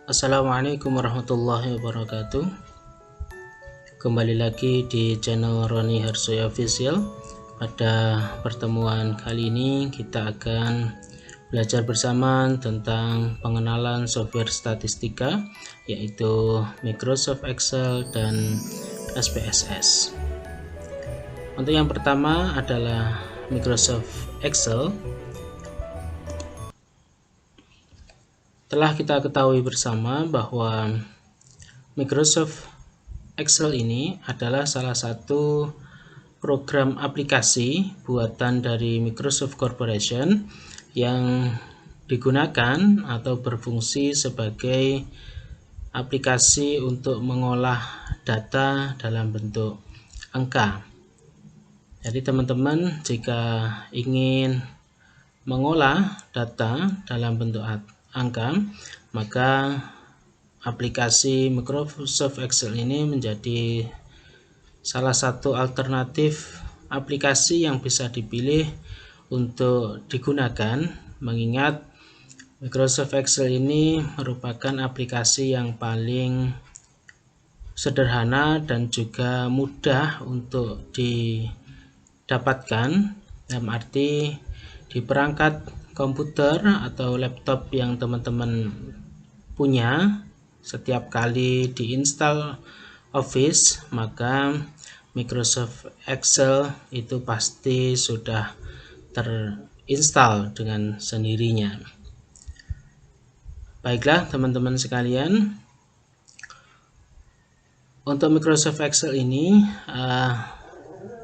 Assalamualaikum warahmatullahi wabarakatuh. Kembali lagi di channel Roni Harsoyo Official. Pada pertemuan kali ini kita akan belajar bersama tentang pengenalan software statistika, yaitu Microsoft Excel dan SPSS. Untuk yang pertama adalah Microsoft Excel. Telah kita ketahui bersama bahwa Microsoft Excel ini adalah salah satu program aplikasi buatan dari Microsoft Corporation yang digunakan atau berfungsi sebagai aplikasi untuk mengolah data dalam bentuk angka. Jadi teman-teman jika ingin mengolah data dalam bentuk angka, maka aplikasi Microsoft Excel ini menjadi salah satu alternatif aplikasi yang bisa dipilih untuk digunakan, mengingat Microsoft Excel ini merupakan aplikasi yang paling sederhana dan juga mudah untuk didapatkan, dalam arti di perangkat komputer atau laptop yang teman-teman punya. Setiap kali diinstal Office, maka Microsoft Excel itu pasti sudah terinstall dengan sendirinya. Baiklah teman-teman sekalian, untuk Microsoft Excel ini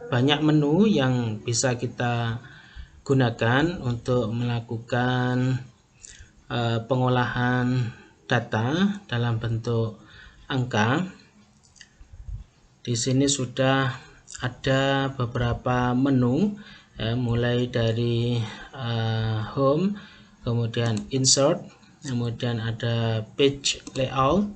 banyak menu yang bisa kita gunakan untuk melakukan pengolahan data dalam bentuk angka. Di sini sudah ada beberapa menu, mulai dari home, kemudian insert, kemudian ada page layout,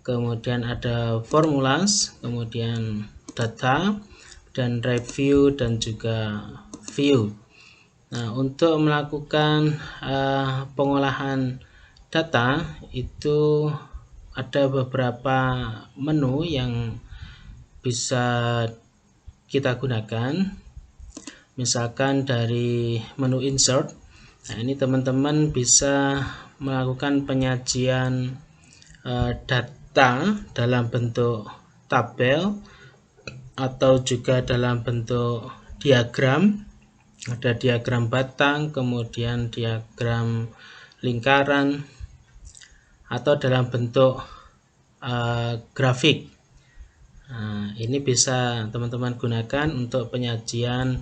kemudian ada formulas, kemudian data, dan review, dan juga view. Nah, untuk melakukan pengolahan data itu ada beberapa menu yang bisa kita gunakan. Misalkan dari menu insert, nah ini teman-teman bisa melakukan penyajian data dalam bentuk tabel atau juga dalam bentuk diagram. Ada diagram batang, kemudian diagram lingkaran, atau dalam bentuk grafik. Nah, ini bisa teman-teman gunakan untuk penyajian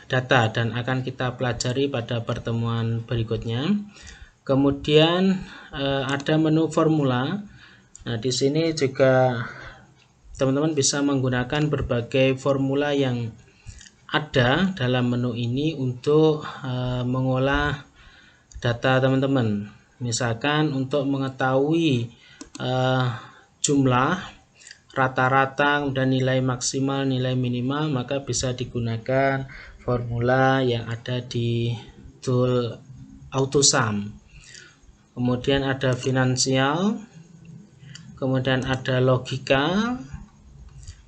data dan akan kita pelajari pada pertemuan berikutnya. Kemudian ada menu formula. Nah, di sini juga teman-teman bisa menggunakan berbagai formula yang ada dalam menu ini untuk mengolah data teman-teman. Misalkan untuk mengetahui jumlah, rata-rata, dan nilai maksimal, nilai minimal, maka bisa digunakan formula yang ada di tool AutoSum. Kemudian ada finansial, kemudian ada logika,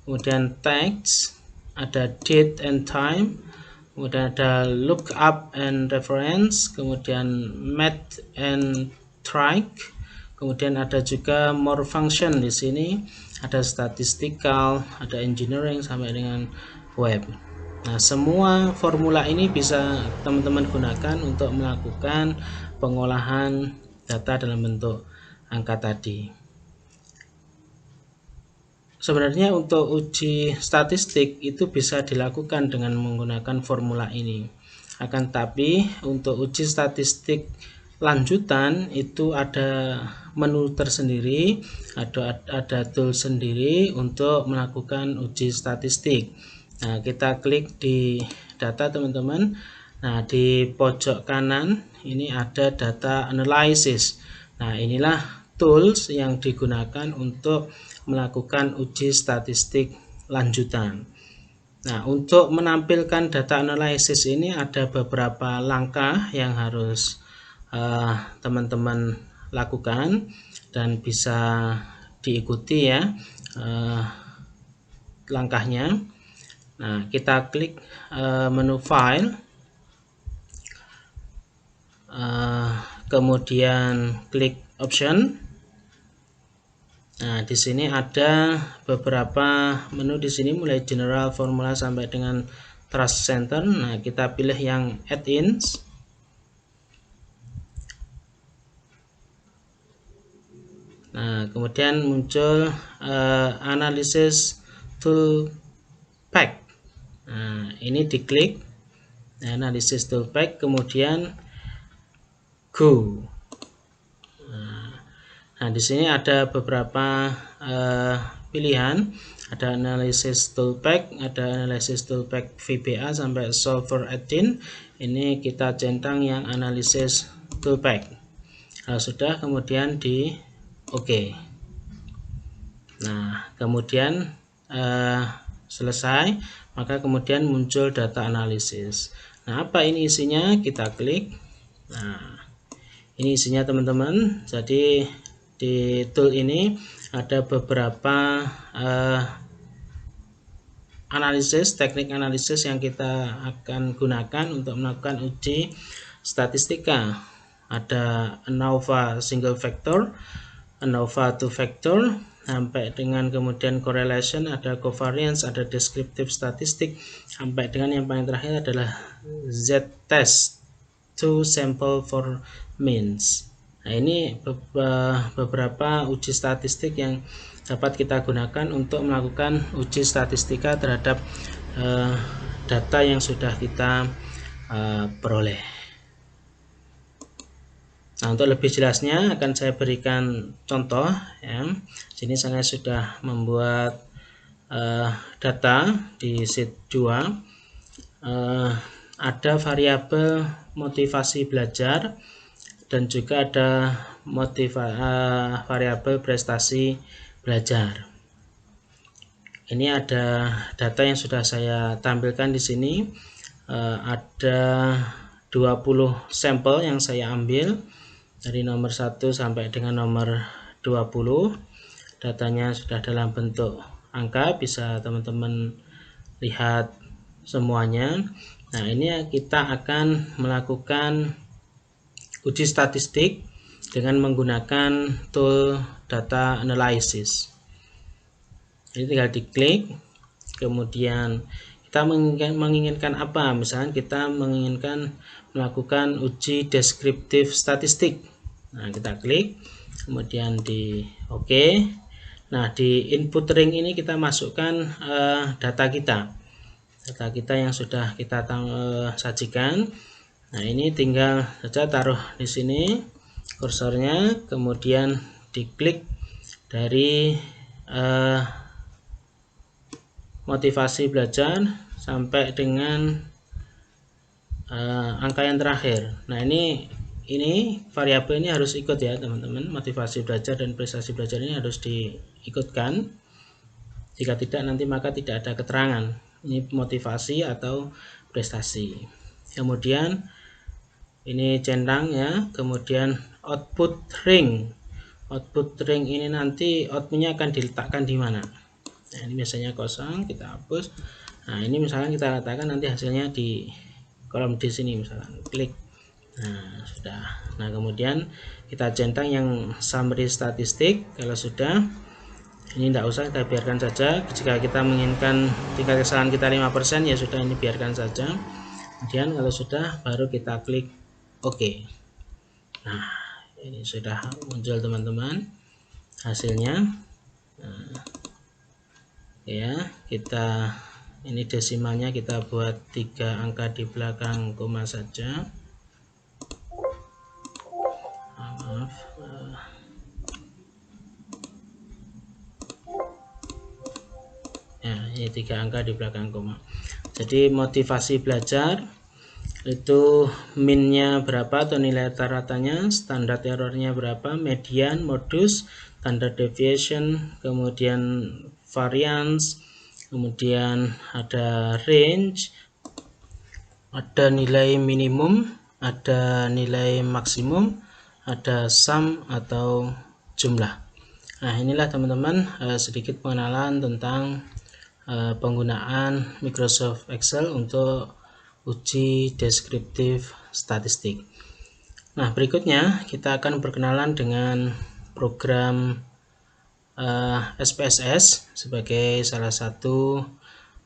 kemudian text, ada date and time, kemudian ada lookup and reference, kemudian math and track, kemudian ada juga more function. Di sini ada statistical, ada engineering, sampai dengan web. Nah, semua formula ini bisa teman-teman gunakan untuk melakukan pengolahan data dalam bentuk angka tadi. Sebenarnya untuk uji statistik itu bisa dilakukan dengan menggunakan formula ini. Akan tapi untuk uji statistik lanjutan itu ada menu tersendiri, ada tool sendiri untuk melakukan uji statistik. Nah, kita klik di data teman-teman. Nah, di pojok kanan ini ada data analysis. Nah, inilah tools yang digunakan untuk melakukan uji statistik lanjutan. Nah, untuk menampilkan data analisis ini ada beberapa langkah yang harus teman-teman lakukan dan bisa diikuti ya langkahnya. Nah, kita klik menu file, kemudian klik option. Nah, di sini ada beberapa menu di sini mulai general, formula sampai dengan trust center. Nah, kita pilih yang add-ins. Nah, kemudian muncul analysis tool pack. Nah, ini diklik analysis tool pack, kemudian go. Nah, di sini ada beberapa pilihan, ada analysis toolpack, ada analysis toolpack VBA sampai solver add-in. Ini kita centang yang analysis toolpack. Kalau sudah, kemudian di OK. Nah, kemudian selesai, maka kemudian muncul data analisis. Nah, apa ini isinya? Kita klik. Nah, ini isinya teman-teman. Jadi di tool ini ada beberapa teknik analisis yang kita akan gunakan untuk melakukan uji statistika. Ada ANOVA single factor, ANOVA two factor, sampai dengan kemudian correlation, ada covariance, ada descriptive statistik, sampai dengan yang paling terakhir adalah z-test, two sample for means. Nah, ini beberapa uji statistik yang dapat kita gunakan untuk melakukan uji statistika terhadap data yang sudah kita peroleh. Nah, untuk lebih jelasnya akan saya berikan contoh ya. Sini saya sudah membuat data di sheet 2. Ada variabel motivasi belajar dan juga ada variabel prestasi belajar. Ini ada data yang sudah saya tampilkan di sini. Ada 20 sampel yang saya ambil dari nomor 1 sampai dengan nomor 20. Datanya sudah dalam bentuk angka, bisa teman-teman lihat semuanya. Nah, ini kita akan melakukan uji statistik dengan menggunakan tool data analysis. Jadi tinggal diklik, kemudian kita menginginkan apa? Misalnya kita menginginkan melakukan uji deskriptif statistik. Nah, kita klik, kemudian di OK. Nah, di input ring ini kita masukkan data kita yang sudah kita sajikan. Nah, ini tinggal saja taruh di sini kursornya, kemudian diklik dari motivasi belajar sampai dengan angka yang terakhir. Nah, ini variabel ini harus ikut ya teman-teman, motivasi belajar dan prestasi belajar ini harus diikutkan. Jika tidak, nanti maka tidak ada keterangan ini motivasi atau prestasi. Kemudian ini centang ya, kemudian output ring. Output ring ini nanti outputnya akan diletakkan di mana? Nah, ini biasanya kosong, kita hapus. Nah, ini misalnya kita letakkan nanti hasilnya di kolom di sini, misalnya klik. Nah, sudah. Nah, kemudian kita centang yang summary statistik. Kalau sudah, ini tidak usah, kita biarkan saja. Jika kita menginginkan tingkat kesalahan kita 5%, ya sudah, ini biarkan saja. Kemudian kalau sudah, baru kita klik OK. Nah, ini sudah muncul teman-teman hasilnya. Nah, ya, kita ini desimalnya kita buat 3 angka di belakang koma saja. Maaf. Ya, ini 3 angka di belakang koma. Jadi motivasi belajar itu minnya berapa atau nilai rata-ratanya, standar errornya berapa, median, modus, standard deviation, kemudian variance, kemudian ada range, ada nilai minimum, ada nilai maksimum, ada sum atau jumlah. Nah, inilah teman-teman sedikit pengenalan tentang penggunaan Microsoft Excel untuk uji deskriptif statistik. Nah, berikutnya kita akan berkenalan dengan program SPSS sebagai salah satu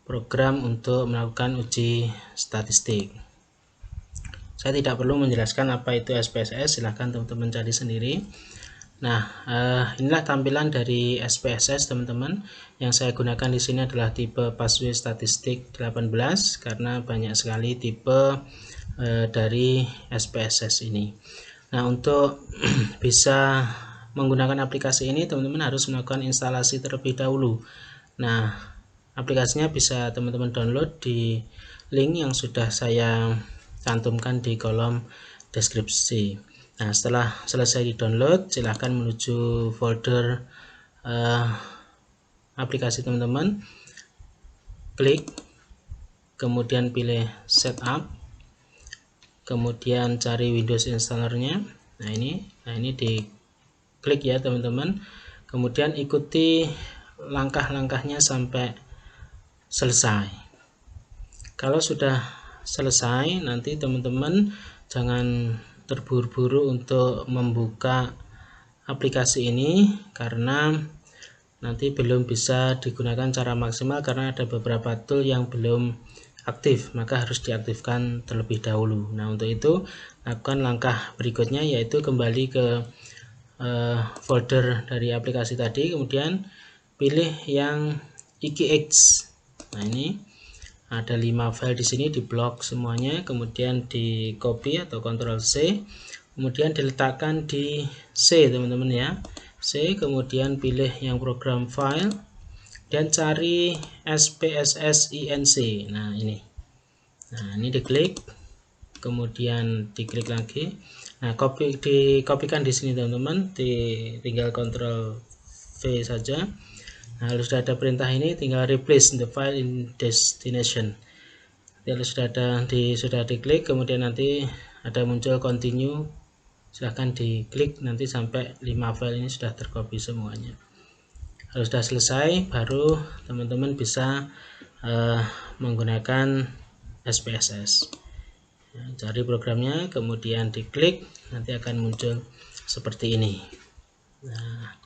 program untuk melakukan uji statistik. Saya tidak perlu menjelaskan apa itu SPSS, silahkan teman-teman cari sendiri. Nah, inilah tampilan dari SPSS teman-teman. Yang saya gunakan di sini adalah tipe Passway Statistik 18 karena banyak sekali tipe dari SPSS ini. Nah, untuk bisa menggunakan aplikasi ini teman-teman harus melakukan instalasi terlebih dahulu. Nah, aplikasinya bisa teman-teman download di link yang sudah saya cantumkan di kolom deskripsi. Nah, setelah selesai di download, silahkan menuju folder aplikasi teman-teman, klik, kemudian pilih setup, kemudian cari Windows installernya. Nah ini diklik ya teman-teman, kemudian ikuti langkah-langkahnya sampai selesai. Kalau sudah selesai, nanti teman-teman jangan terburu-buru untuk membuka aplikasi ini karena nanti belum bisa digunakan secara maksimal karena ada beberapa tool yang belum aktif, maka harus diaktifkan terlebih dahulu. Nah, untuk itu lakukan langkah berikutnya, yaitu kembali ke folder dari aplikasi tadi, kemudian pilih yang IKX. Nah, ini ada 5 file di sini, di blok semuanya, kemudian di copy atau Ctrl C, kemudian diletakkan di C teman-teman ya, C, kemudian pilih yang program file dan cari SPSS INC. Nah ini diklik, kemudian diklik lagi. Nah, dikopikan di sini teman-teman, tinggal Ctrl V saja. Nah, kalau sudah ada perintah ini, tinggal replace the file in destination. Kalau sudah diklik, kemudian nanti ada muncul continue, silahkan diklik nanti sampai 5 file ini sudah tercopy semuanya. Kalau sudah selesai, baru teman-teman bisa menggunakan SPSS. Cari programnya, kemudian diklik, nanti akan muncul seperti ini. Nah,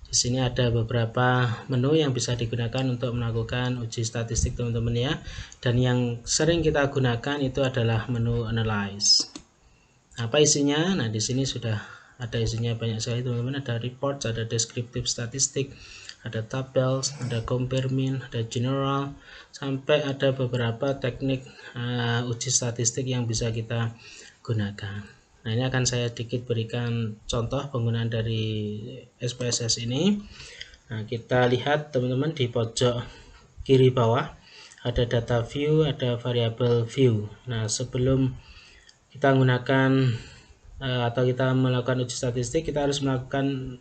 di sini ada beberapa menu yang bisa digunakan untuk melakukan uji statistik teman-teman ya. Dan yang sering kita gunakan itu adalah menu Analyze. Apa isinya? Nah, di sini sudah ada isinya banyak sekali teman-teman. Ada reports, ada descriptive statistik, ada tables, ada compare mean, ada general, sampai ada beberapa teknik uji statistik yang bisa kita gunakan. Nah, ini akan saya sedikit berikan contoh penggunaan dari SPSS ini. Nah, kita lihat teman-teman di pojok kiri bawah ada data view, ada variable view. Nah, sebelum kita menggunakan atau kita melakukan uji statistik, kita harus melakukan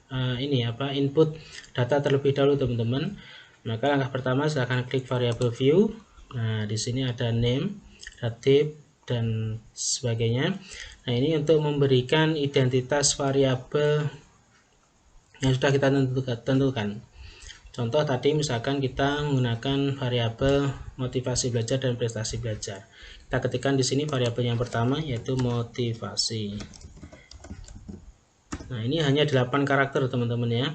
input data terlebih dahulu teman-teman. Maka langkah pertama silahkan klik variable view. Nah, di sini ada name, dative, dan sebagainya. Nah, ini untuk memberikan identitas variabel yang sudah kita tentukan. Contoh tadi misalkan kita menggunakan variabel motivasi belajar dan prestasi belajar. Kita ketikkan di sini variabel yang pertama yaitu motivasi. Nah, ini hanya 8 karakter teman-teman ya.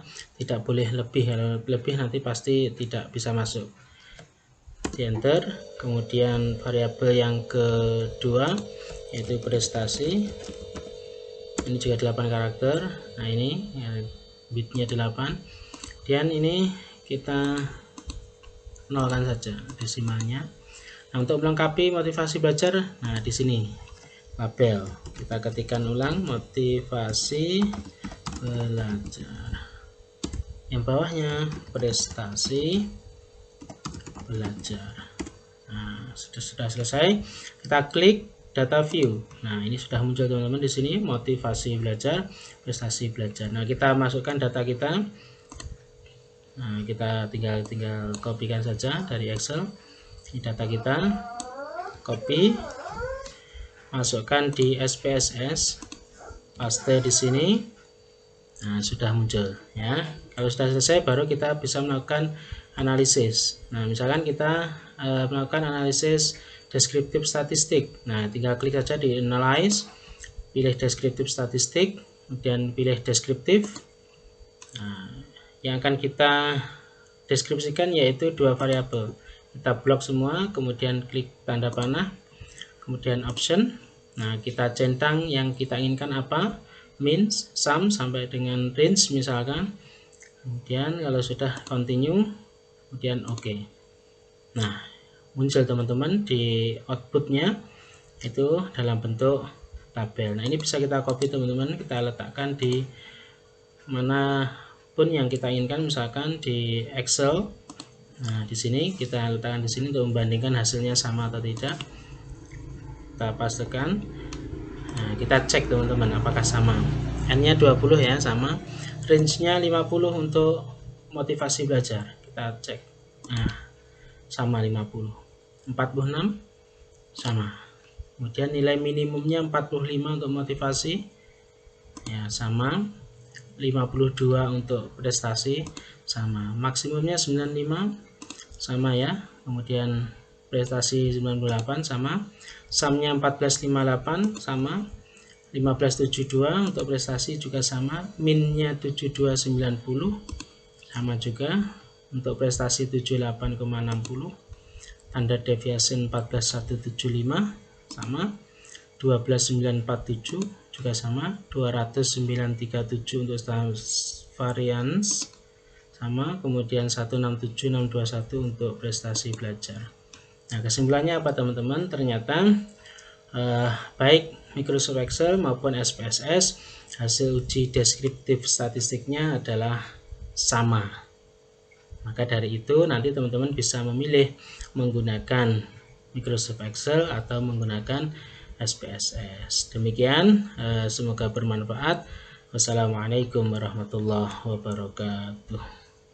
Tidak boleh lebih, kalau lebih nanti pasti tidak bisa masuk. Di enter, kemudian variabel yang kedua yaitu prestasi, ini juga 8 karakter. Nah, ini ya, bitnya 8, dan ini kita nolkan saja desimalnya. Nah, untuk melengkapi motivasi belajar, nah di sini label kita ketikkan ulang motivasi belajar, yang bawahnya prestasi belajar. Nah, sudah selesai, kita klik data view. Nah, ini sudah muncul teman-teman di sini motivasi belajar, prestasi belajar. Nah, kita masukkan data kita. Nah, kita tinggal kopikan saja dari Excel di data kita, copy, masukkan di SPSS, paste di sini. Nah, sudah muncul ya. Kalau sudah selesai baru kita bisa melakukan analisis. Nah, misalkan kita melakukan analisis deskriptif statistik. Nah, tinggal klik saja di analyze, pilih deskriptif statistik, kemudian pilih deskriptif. Nah, yang akan kita deskripsikan yaitu dua variabel. Kita blok semua, kemudian klik tanda panah, kemudian option. Nah, kita centang yang kita inginkan apa, min, sum sampai dengan range misalkan. Kemudian kalau sudah continue, kemudian oke. Nah, muncul teman-teman di outputnya itu dalam bentuk tabel. Nah, ini bisa kita copy teman-teman, kita letakkan di mana pun yang kita inginkan, misalkan di Excel. Nah, di sini kita letakkan di sini untuk membandingkan hasilnya sama atau tidak. Kita pastekan. Nah, kita cek teman-teman apakah sama. N-nya 20 ya, sama. Range-nya 50 untuk motivasi belajar. Kita cek. Nah, sama 50. 46 sama. Kemudian nilai minimumnya 45 untuk motivasi. Ya, sama. 52 untuk prestasi sama, maksimumnya 95 sama ya, kemudian prestasi 98 sama, sumnya 1458 sama, 1572 untuk prestasi juga sama, minnya 7290 sama juga, untuk prestasi 78,60, tanda deviation 14175 sama, 12947 juga sama, 20937 untuk standar variance sama, kemudian 167621 untuk prestasi belajar. Nah, kesimpulannya apa teman-teman? Ternyata baik Microsoft Excel maupun SPSS hasil uji deskriptif statistiknya adalah sama. Maka dari itu nanti teman-teman bisa memilih menggunakan Microsoft Excel atau menggunakan SPSS. Demikian, semoga bermanfaat. Wassalamualaikum warahmatullahi wabarakatuh.